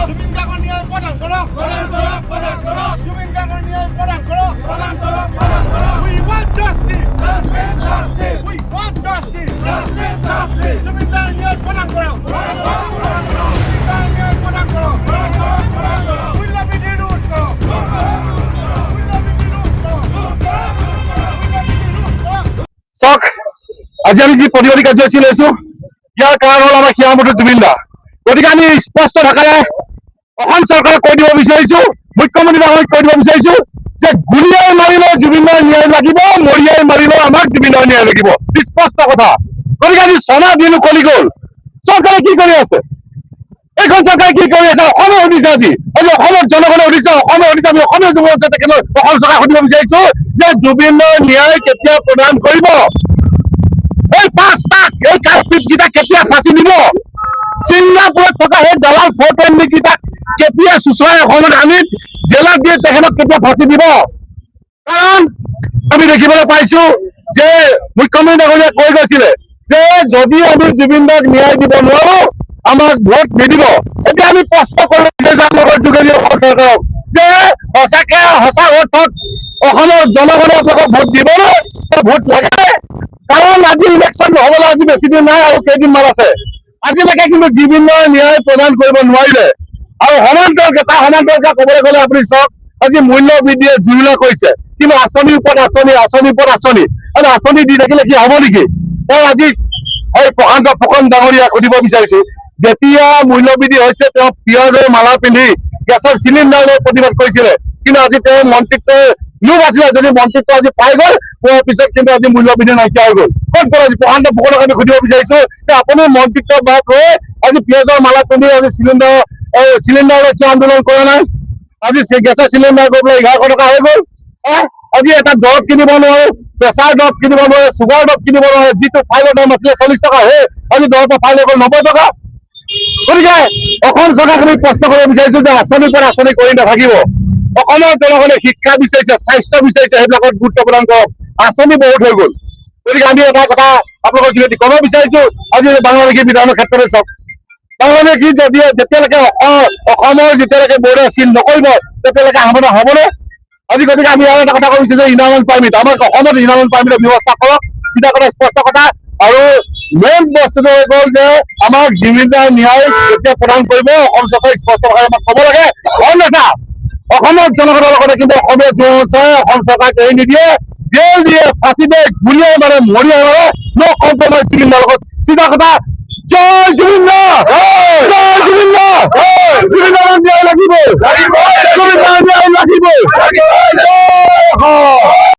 জুবিন গাৰ্গৰ ন্যায় প্ৰদান কৰক জুবিন গাৰ্গৰ ন্যায় প্ৰদান কৰক We want justice We want justice Zubeen গাৰ্গৰ ন্যায় প্ৰদান কৰক ন্যায় প্ৰদান কৰক উল্লাপি নিৰোধ কৰক চাওক আজি আমি যি প্ৰতিবাদী কাৰ্যসূচী লৈছো ইয়াৰ কাৰণ হ'ল আমাৰ হিয়ামতি জুবিন দা গতিকে আমি স্পষ্ট ভাষাৰে অসম চৰকাৰক কৈ দিব বিচাৰিছো মুখ্যমন্ত্ৰী ডাঙৰীক কৈ দিব বিচাৰিছো যে গুলিয়াই মাৰিলেও জুবিনৰ ন্যায় লাগিব মৰিয়াই মাৰিলেও আমাক জুবিনৰ ন্যায় লাগিব স্পষ্ট কথা গতিকে আজি ছমাহ দিন উকলি গ'ল চৰকাৰে কি কৰি আছে এইখন চৰকাৰে কি কৰি আছে অসমে সুধিছে আজি অসমৰ জনগণে সুধিছে অসমে সুধিছে আমি অসমীয়া যুৱক তেখেতৰ অসম চৰকাৰক সুধিব বিচাৰিছো যে জুবিনৰ ন্যায় কেতিয়া প্ৰদান কৰিব এই 5 এই কাশ্মীৰকেইটা কেতিয়া ফাঁচি দিব ছিংগাপুৰত থকা সেই দালাল ফটোকেইটাক কেতিয়া চুচৰাই অসমত আনি জেলত দিয়ে তেখেতক কেতিয়া ফাঁচি দিব কাৰণ আমি দেখিবলৈ পাইছো যে মুখ্যমন্ত্ৰী ডাঙৰীয়াই কৈ গৈছিলে যে যদি আমি জুবিন দাক ন্যায় দিব নোৱাৰো আমাক ভোট নিদিব এতিয়া আমি প্ৰশ্ন কৰোঁ যোগেদি অসম চৰকাৰক যে সঁচাকে সঁচা অৰ্থত অসমৰ জনগণে আপোনালোকক ভোট দিবনে ভোট লাগে কাৰণ আজি ইলেকশ্যন নহবলৈ আজি বেছি দিন নাই আৰু কেইদিনমান আছে আজিলৈকে কিন্তু জুবিনৰ ন্যায় প্ৰদান কৰিব নোৱাৰিলে আৰু সমান্তৰালকে ক'বলৈ গ'লে আপুনি চাওক আজি মূল্য বৃদ্ধিয়ে জুৰুলা কৰিছে কিন্তু আঁচনিৰ ওপৰত আঁচনি আৰু আঁচনি দি থাকিলে কি হ'ব নেকি তেওঁ আজি সেই প্ৰশান্ত ফুকন ডাঙৰীয়াক সুধিব বিচাৰিছো যেতিয়া মূল্য বৃদ্ধি হৈছে তেওঁ পিয়াজৰ মালা পিন্ধি গেছৰ চিলিণ্ডাৰ লৈ প্ৰতিবাদ কৰিছিলে কিন্তু আজি তেওঁ মন্ত্ৰিত্ব লোভ আছিলে যদি মন্ত্ৰিত্ব আজি পাই গ'ল পোৱাৰ পিছত কিন্তু আজি মূল্য বৃদ্ধি নাইকিয়া হৈ গ'ল ক'ত গ'ল আজি প্ৰশান্ত ফুকনক আমি সুধিব বিচাৰিছো যে আপুনি মন্ত্ৰিত্ব বাদ হৈ আজি পিয়াজৰ মালা পিন্ধি আজি চিলিণ্ডাৰ কিয় আন্দোলন কৰা নাই আজি গেছৰ চিলিণ্ডাৰ গৈ পেলাই 1100 টকা হৈ গ'ল আজি এটা দৰৱ কিনিব নোৱাৰে প্ৰেছাৰ দৰৱ কিনিব নোৱাৰে চুগাৰ দৰৱ কিনিব নোৱাৰে যিটো ফাইলৰ দাম আছিলে 40 টকা হৈ আজি দৰৱৰ ফাইল হৈ গ'ল 90 টকা গতিকে অসম চৰকাৰক আমি প্ৰশ্ন কৰিব বিচাৰিছো যে আঁচনিৰ পৰা আঁচনি কৰি নাথাকিব অসমৰ জনগণে শিক্ষা বিচাৰিছে স্বাস্থ্য বিচাৰিছে সেইবিলাকত গুৰুত্ব প্ৰদান কৰক আঁচনি বহুত হৈ গ'ল গতিকে আমি এটা কথা আপোনালোকৰ যোগেদি ক'ব বিচাৰিছো আজি বাংলাদেশী বিধানৰ ক্ষেত্ৰতে চাওক বাংলাদেশী যেতিয়ালৈকে অসমৰ যেতিয়ালৈকে বৰ্ডাৰ চিন নকৰিব তেতিয়ালৈকে সমাধান হ'বনে আজি গতিকে আমি আৰু এটা কথা কৈছো যে ইনাৰমেণ্ট পাৰ্মিট আমাৰ অসমত ইনাৰমেণ্ট পাৰ্মিটৰ ব্যৱস্থা কৰক চিধা কথা স্পষ্ট কথা আৰু মেইন বস্তুটো হৈ গ'ল যে আমাক জুবিনৰ ন্যায় কেতিয়া প্ৰদান কৰিব অসম চৰকাৰে স্পষ্ট ভাষাৰে আমাক ক'ব লাগে অন্যথা অসমৰ জনগণৰ লগতে কিন্তু অসমীয়া যুৱচামে অসম চৰকাৰক এৰি নিদিয়ে জেল দিয়ে ফাঁচি দিয়ে গুলিয়াই মাৰে মৰিয়াই মাৰে ন কম্প্ৰমাইজ জুবিনৰ লগত চিধা কথা জয় জুবিন জয় জুবিন জুবিনৰ ন্যায় লাগিব জুবিনৰ ন্যায় লাগিব